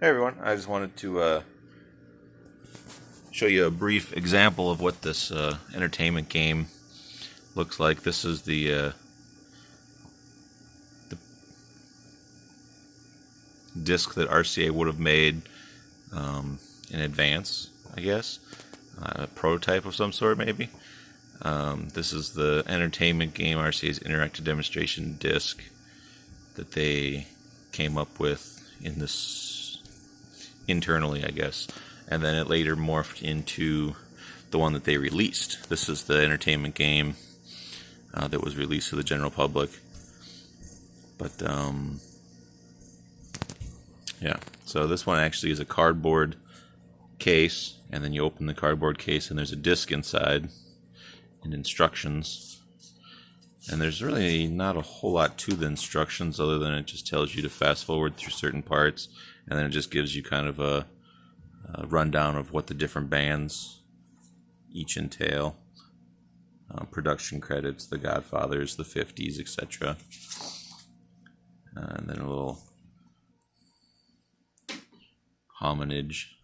Hey everyone, I just wanted to show you a brief example of what this entertainment game looks like. This is the disc that RCA would have made in advance, I guess. A prototype of some sort, maybe. This is the entertainment game RCA's interactive demonstration disc that they came up with in this internally, I guess, and then it later morphed into the one that they released. This is the entertainment game that was released to the general public. But yeah, so this one actually is a cardboard case, and then you open the cardboard case and there's a disc inside and instructions. And there's really not a whole lot to the instructions other than it just tells you to fast forward through certain parts, and then it just gives you kind of a rundown of what the different bands each entail. Production credits, The Godfathers, the 50s, etc. And then a little homage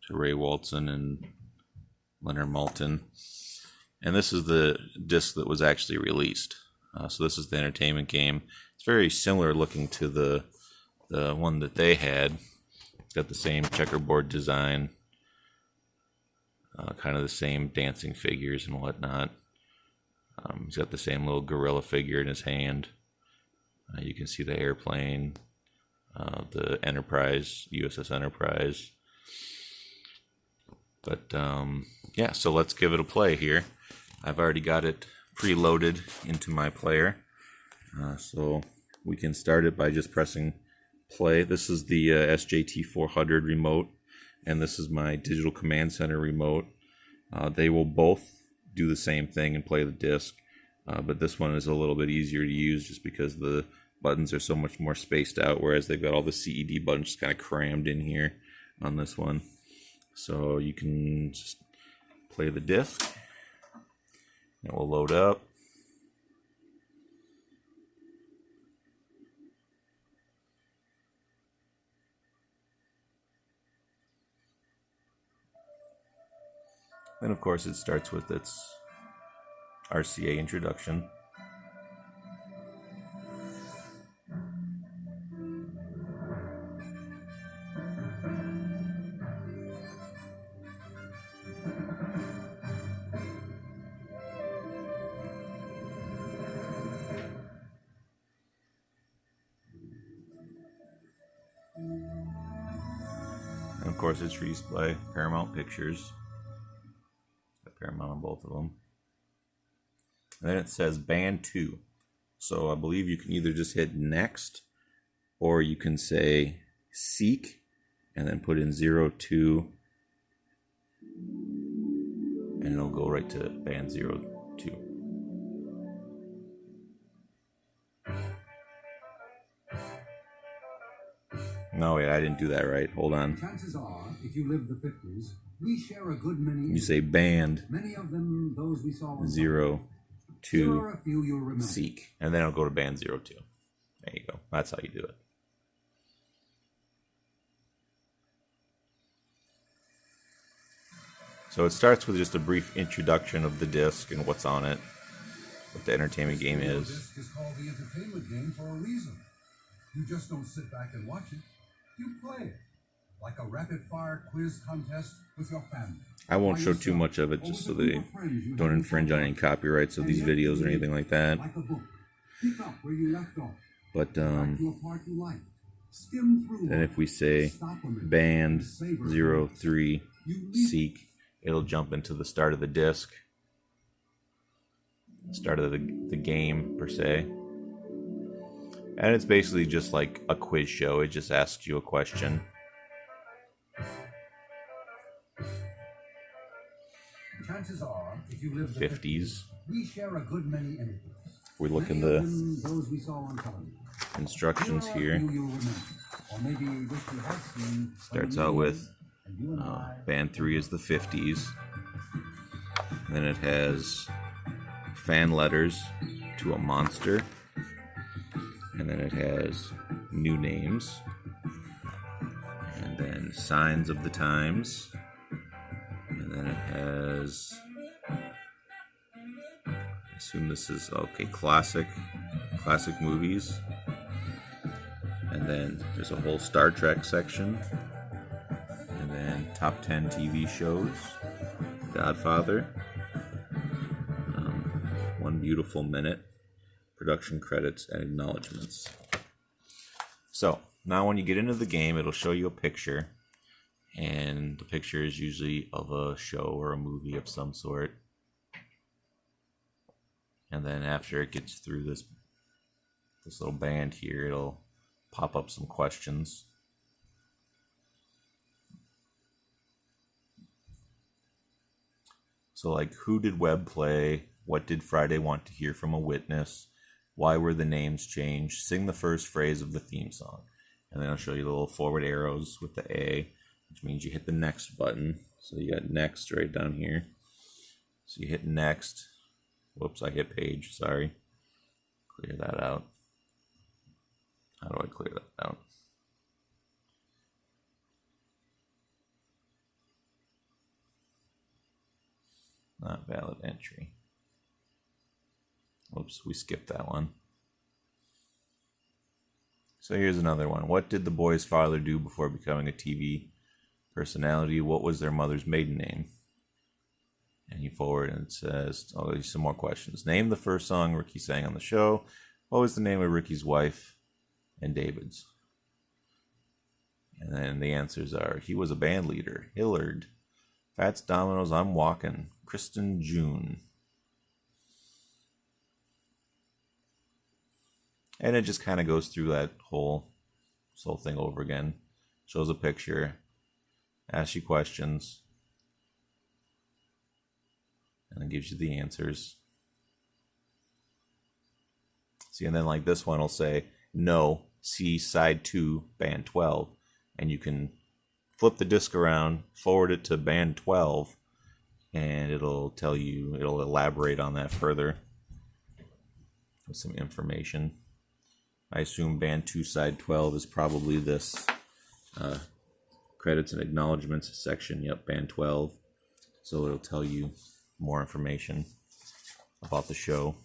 to Ray Walton and Leonard Maltin. And this is the disc that was actually released. So this is the entertainment game. It's very similar looking to the one that they had. It's got the same checkerboard design, kind of the same dancing figures and whatnot. He's got the same little gorilla figure in his hand. You can see the airplane, the Enterprise, USS Enterprise. But yeah, so let's give it a play here. I've already got it preloaded into my player, so we can start it by just pressing play. This is the SJT400 remote, and this is my digital command center remote. They will both do the same thing and play the disc, but this one is a little bit easier to use just because the buttons are so much more spaced out, whereas they've got all the CED buttons kind of crammed in here on this one. So you can just play the disc. It will load up. Then of course it starts with its RCA introduction. And of course it's released by Paramount Pictures. Got Paramount on both of them. And then it says Band 2. So I believe you can either just hit Next, or you can say Seek, and then put in 02, and it'll go right to Band 02. No, wait, I didn't do that right. Hold on. Chances are, if you live the 50s, we share a good many. You say Band many of them, those we saw 02 Seek, and then it'll go to Band 02. There you go. That's how you do it. So it starts with just a brief introduction of the disc and what's on it, what the entertainment game is. The disc is called the entertainment game for a reason. You just don't sit back and watch it. You play it, like a rapid-fire quiz contest with your family. I won't show too much of it just so they don't infringe on any copyrights of these videos or anything like that. Like a book. Pick up where you left off. But Skim through then if we say Band 03 Seek, it'll jump into the start of the disc, start of the game per se. And it's basically just like a quiz show. It just asks you a question. Chances are, if you live the 50s. We share a good many images. We look in the instructions here. Starts out with Band 3 is the 50s. Then it has fan letters to a monster. And then it has new names. then Signs of the Times, and then it has, I assume this is, okay, classic movies, and then there's a whole Star Trek section, and then top 10 TV shows, Godfather, One Beautiful Minute, production credits and acknowledgments. So now when you get into the game, it'll show you a picture, and the picture is usually of a show or a movie of some sort. And then after it gets through this little band here, it'll pop up some questions. So like, who did Webb play? What did Friday want to hear from a witness? Why were the names changed? Sing the first phrase of the theme song. And then I'll show you the little forward arrows with the A, which means you hit the next button. So you got next right down here. So you hit next. Whoops, I hit page, sorry. Clear that out. How do I clear that out? Not valid entry. Whoops, we skipped that one. So here's another one. What did the boy's father do before becoming a TV personality? What was their mother's maiden name? And you forward and it says, oh, there's some more questions. Name the first song Ricky sang on the show. What was the name of Ricky's wife and David's? And then the answers are, he was a band leader. Hillard. Fats Domino's, I'm Walking. Kristen June. And it just kind of goes through that whole thing over again. Shows a picture, asks you questions, and then gives you the answers. See, and then like this one will say, no, see side 2, band 12. And you can flip the disc around, forward it to band 12, and it'll tell you, it'll elaborate on that further with some information. I assume band 2 side 12 is probably this credits and acknowledgments section. Yep, band 12. So it'll tell you more information about the show.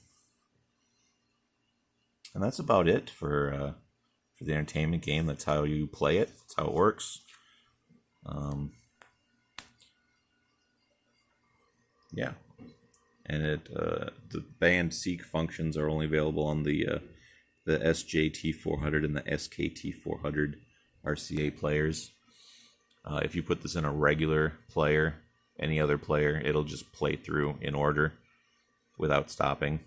And that's about it for the entertainment game. That's how you play it. That's how it works. Yeah. And the band seek functions are only available on the SJT400 and the SKT400 RCA players. If you put this in a regular player, any other player, it'll just play through in order without stopping.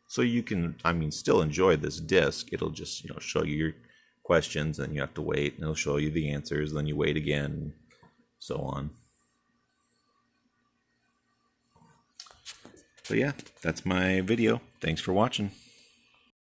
So you can, still enjoy this disc. It'll just, show you your questions, and you have to wait, and it'll show you the answers, then you wait again, and so on. So yeah, that's my video. Thanks for watching.